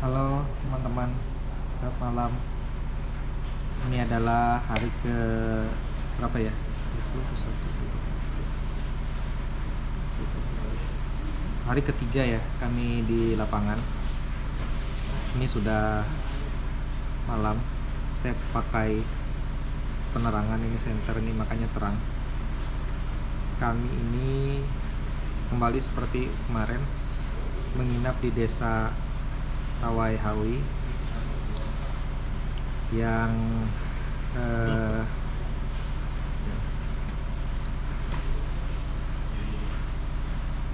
Halo teman-teman, selamat malam. Ini adalah hari ke berapa ya? 21. Hari ketiga ya kami di lapangan. Ini sudah malam. Saya pakai penerangan ini senter ini makanya terang. Kami ini kembali seperti kemarin menginap di desa Tawai Hawi yang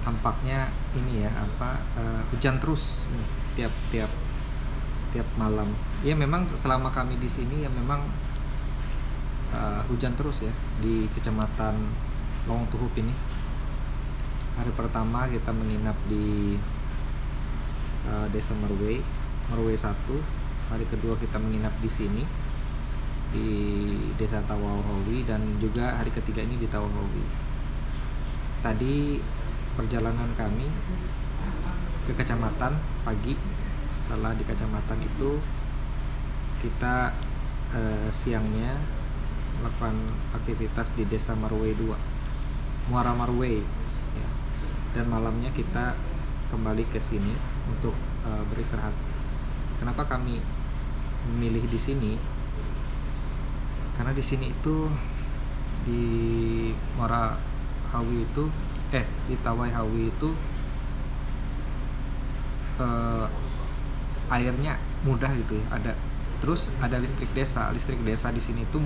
tampaknya ini ya hujan terus tiap malam. Ya memang selama kami di sini ya memang hujan terus ya di kecamatan Lowong Tuhup ini. Hari pertama kita menginap di desa Merwe 1. Hari kedua kita menginap di sini di desa Tawahawi dan juga hari ketiga ini di Tawahawi. Tadi perjalanan kami ke kecamatan pagi. Setelah di kecamatan itu kita siangnya melakukan aktivitas di desa Marwe 2, Muara Marwe ya. Dan malamnya kita kembali ke sini untuk beristirahat. Kenapa kami memilih di sini? Karena di sini itu di Muara Hawi itu di Tawai Hawi itu airnya mudah gitu ya. Ada listrik desa di sini tuh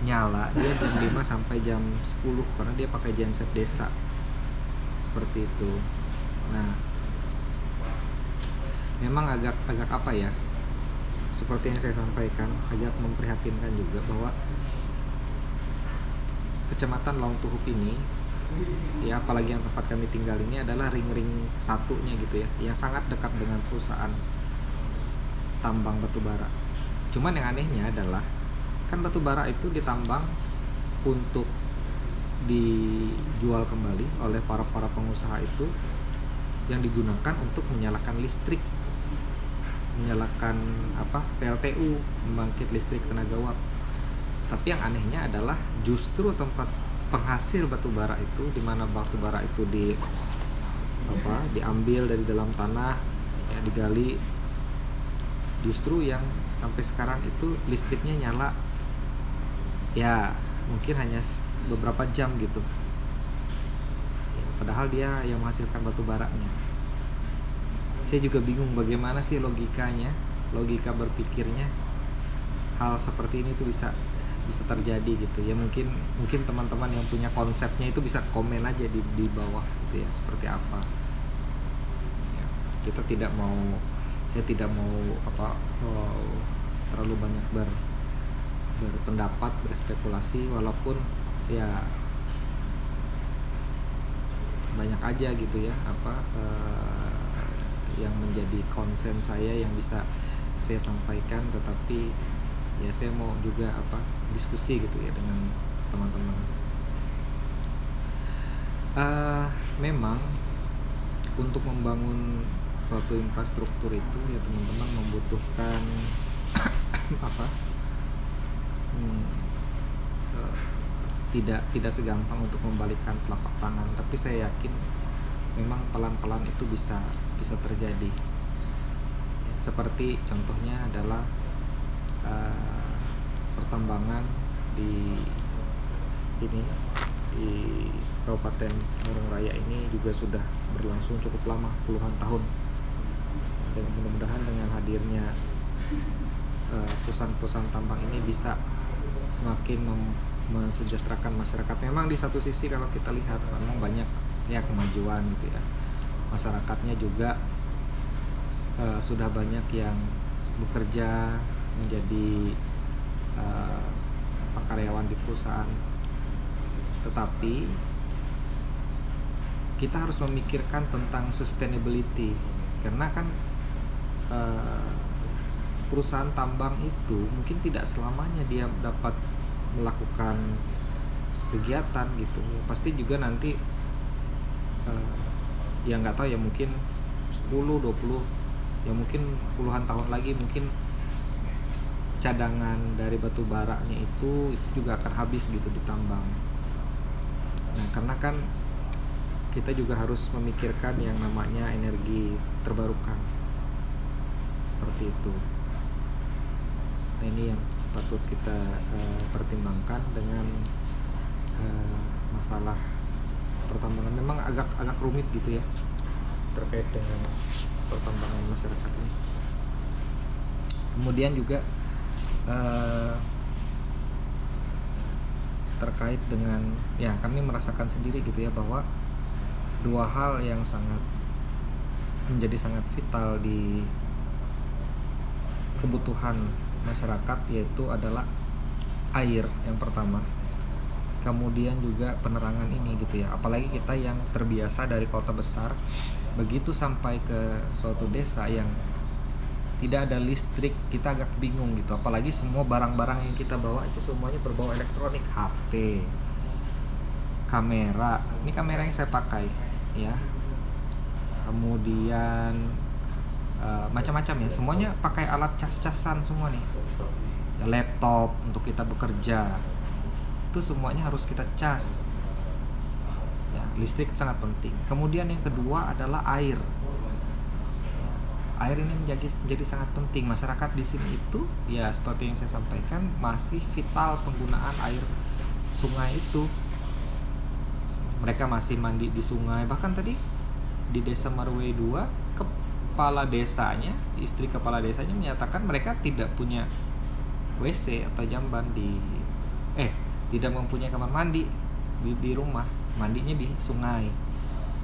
nyala dia jam 5 sampai jam 10 karena dia pakai genset desa seperti itu. Nah, memang agak apa ya, seperti yang saya sampaikan, agak memprihatinkan juga bahwa kecamatan Lowong Tuhup ini ya, apalagi yang tempat kami tinggal ini adalah ring-ring satunya gitu ya, yang sangat dekat dengan perusahaan tambang batubara. Cuman yang anehnya adalah kan batubara itu ditambang untuk dijual kembali oleh para pengusaha itu, yang digunakan untuk menyalakan listrik, menyalakan PLTU, membangkit listrik tenaga uap. Tapi yang anehnya adalah justru tempat penghasil batubara itu, di mana batubara itu diambil dari dalam tanah ya, digali, justru yang sampai sekarang itu listriknya nyala ya mungkin hanya beberapa jam gitu ya, padahal dia yang menghasilkan batubaranya. Saya juga bingung bagaimana sih logika berpikirnya hal seperti ini tuh bisa terjadi gitu ya. Mungkin teman-teman yang punya konsepnya itu bisa komen aja di bawah gitu ya, seperti apa ya. Saya tidak mau terlalu banyak berpendapat, berspekulasi, walaupun ya banyak aja gitu ya yang menjadi konsen saya yang bisa saya sampaikan, tetapi ya saya mau juga diskusi gitu ya dengan teman-teman. Memang untuk membangun suatu infrastruktur itu ya teman-teman membutuhkan tidak segampang untuk membalikkan telapak tangan, tapi saya yakin memang pelan-pelan itu bisa terjadi ya, seperti contohnya adalah pertambangan di Kabupaten Bandung Raya ini juga sudah berlangsung cukup lama, puluhan tahun. Dan mudah-mudahan dengan hadirnya perusahaan-perusahaan tambang ini bisa semakin mensejahterakan masyarakat. Memang di satu sisi kalau kita lihat memang banyak ya kemajuan gitu ya, masyarakatnya juga sudah banyak yang bekerja menjadi karyawan di perusahaan, tetapi kita harus memikirkan tentang sustainability, karena kan perusahaan tambang itu mungkin tidak selamanya dia dapat melakukan kegiatan gitu, pasti juga nanti ya nggak tahu ya, mungkin 10-20 ya mungkin puluhan tahun lagi mungkin cadangan dari batu baranya itu juga akan habis gitu ditambang. Nah karena kan kita juga harus memikirkan yang namanya energi terbarukan seperti itu. Nah ini yang patut kita pertimbangkan dengan masalah pertambangan. Memang agak rumit gitu ya terkait dengan pertambangan masyarakat ini. Kemudian juga terkait dengan ya kami merasakan sendiri gitu ya bahwa dua hal yang menjadi sangat vital di kebutuhan masyarakat, yaitu adalah air yang pertama, kemudian juga penerangan ini gitu ya. Apalagi kita yang terbiasa dari kota besar, begitu sampai ke suatu desa yang tidak ada listrik, kita agak bingung gitu. Apalagi semua barang-barang yang kita bawa itu semuanya berbau elektronik, HP, kamera. Ini kamera yang saya pakai ya. Kemudian macam-macam ya, semuanya pakai alat cas-casan semua nih. Ya, laptop untuk kita bekerja itu semuanya harus kita cas. Ya, listrik sangat penting. Kemudian yang kedua adalah air. Air ini menjadi sangat penting. Masyarakat di sini itu ya seperti yang saya sampaikan masih vital penggunaan air sungai itu. Mereka masih mandi di sungai. Bahkan tadi di Desa Marwei 2, istri kepala desanya menyatakan mereka tidak punya WC atau jamban tidak mempunyai kamar mandi di rumah, mandinya di sungai.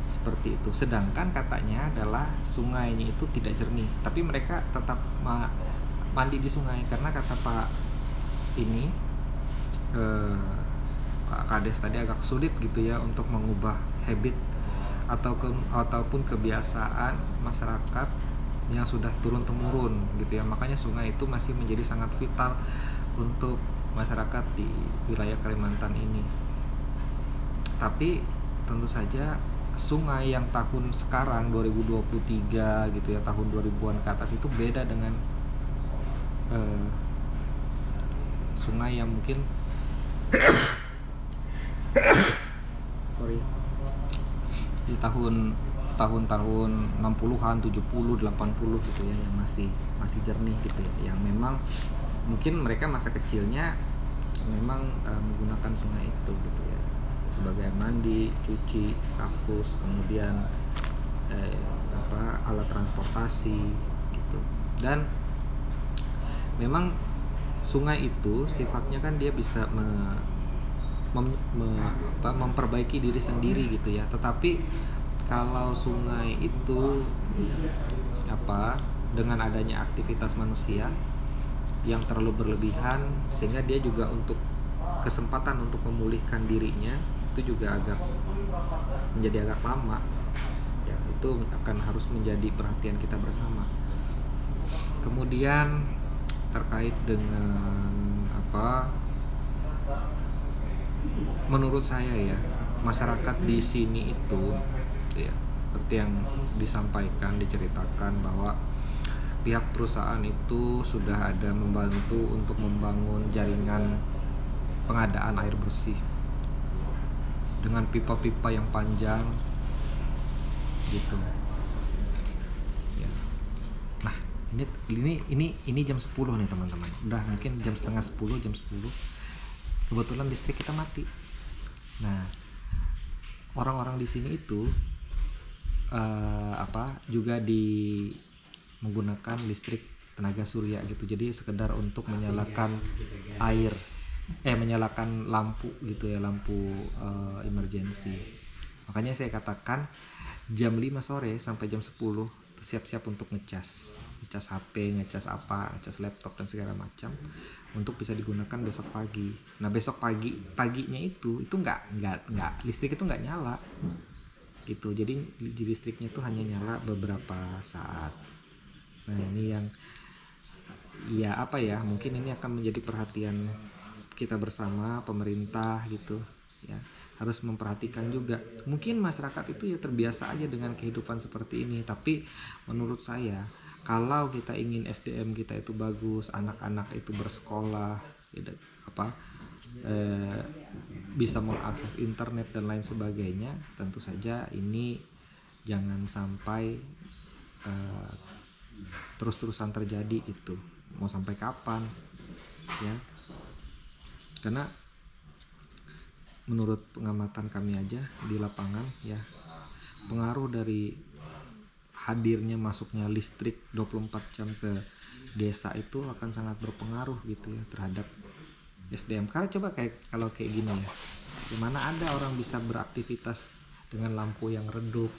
Seperti itu. Sedangkan katanya adalah sungainya itu tidak jernih, tapi mereka tetap mandi di sungai karena kata Pak Pak Kades tadi agak sulit gitu ya untuk mengubah habit ataupun kebiasaan masyarakat yang sudah turun temurun gitu ya. Makanya sungai itu masih menjadi sangat vital untuk masyarakat di wilayah Kalimantan ini. Tapi tentu saja sungai yang tahun sekarang 2023 gitu ya, tahun 2000-an ke atas itu beda dengan sungai yang mungkin di tahun-tahun 60-an, 70, 80 gitu ya, yang masih jernih gitu ya, yang memang mungkin mereka masa kecilnya memang menggunakan sungai itu gitu ya sebagai mandi, cuci, kakus, kemudian alat transportasi gitu. Dan memang sungai itu sifatnya kan dia bisa memperbaiki diri sendiri gitu ya. Tetapi kalau sungai itu dengan adanya aktivitas manusia yang terlalu berlebihan, sehingga dia juga untuk kesempatan untuk memulihkan dirinya itu juga menjadi agak lama ya. Itu akan harus menjadi perhatian kita bersama. Kemudian terkait dengan menurut saya ya, masyarakat di sini itu ya seperti yang diceritakan bahwa pihak perusahaan itu sudah ada membantu untuk membangun jaringan pengadaan air bersih dengan pipa-pipa yang panjang gitu ya. Nah ini jam 10 nih teman-teman, udah mungkin jam 9:30, jam 10 kebetulan listrik kita mati. Nah orang-orang di sini itu juga menggunakan listrik tenaga surya gitu, jadi sekedar untuk menyalakan menyalakan lampu gitu ya, lampu emergency. Makanya saya katakan jam 5 sore sampai jam 10 siap-siap untuk ngecas HP, ngecas laptop dan segala macam untuk bisa digunakan besok pagi. Nah besok paginya itu nggak listrik itu nggak nyala gitu, jadi listriknya itu hanya nyala beberapa saat. Nah ini yang mungkin ini akan menjadi perhatian kita bersama, pemerintah gitu ya, harus memperhatikan juga. Mungkin masyarakat itu ya terbiasa aja dengan kehidupan seperti ini, tapi menurut saya Kalau kita ingin SDM kita itu bagus, anak-anak itu bersekolah, bisa mengakses internet dan lain sebagainya, tentu saja ini jangan sampai terus-terusan terjadi gitu. Mau sampai kapan ya? Karena menurut pengamatan kami aja di lapangan ya, pengaruh dari hadirnya masuknya listrik 24 jam ke desa itu akan sangat berpengaruh gitu ya terhadap SDM. Karena coba kalau kayak gini ya, dimana ada orang bisa beraktivitas dengan lampu yang redup,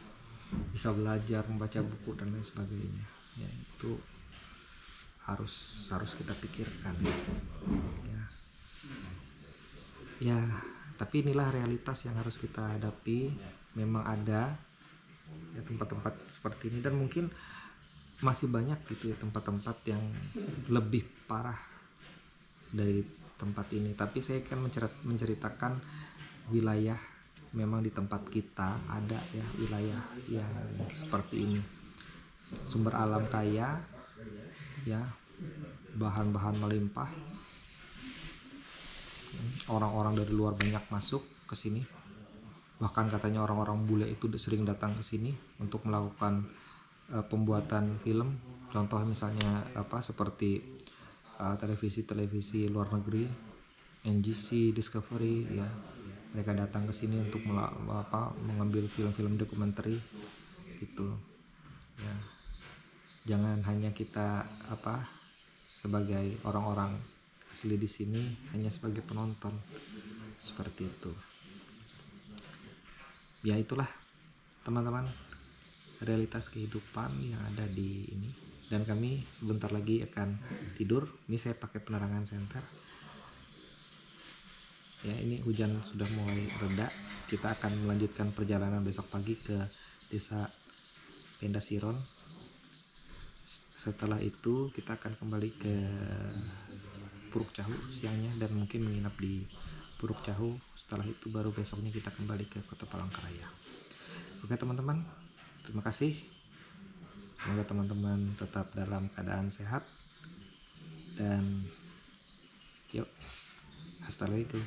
bisa belajar, membaca buku dan lain sebagainya ya, itu harus kita pikirkan ya. Tapi inilah realitas yang harus kita hadapi. Memang ada ya tempat-tempat seperti ini, dan mungkin masih banyak gitu ya tempat-tempat yang lebih parah dari tempat ini. Tapi saya kan menceritakan wilayah, memang di tempat kita ada ya wilayah yang seperti ini, sumber alam kaya ya, bahan-bahan melimpah, orang-orang dari luar banyak masuk ke sini. Bahkan katanya orang-orang bule itu sering datang ke sini untuk melakukan pembuatan film. Contoh misalnya seperti televisi luar negeri, NGC, Discovery ya. Mereka datang ke sini untuk mengambil film-film dokumenter gitu. Ya. Jangan hanya kita sebagai orang-orang asli di sini, hanya sebagai penonton seperti itu. Ya itulah teman-teman realitas kehidupan yang ada di ini, dan kami sebentar lagi akan tidur. Ini saya pakai penerangan senter ya, ini hujan sudah mulai reda. Kita akan melanjutkan perjalanan besok pagi ke desa Pendasiron. Setelah itu kita akan kembali ke Puruk Cahu siangnya dan mungkin menginap di Puruk Cahu. Setelah itu baru besoknya kita kembali ke Kota Palangkaraya. Oke teman-teman, terima kasih. Semoga teman-teman tetap dalam keadaan sehat, dan yuk, hasta luego.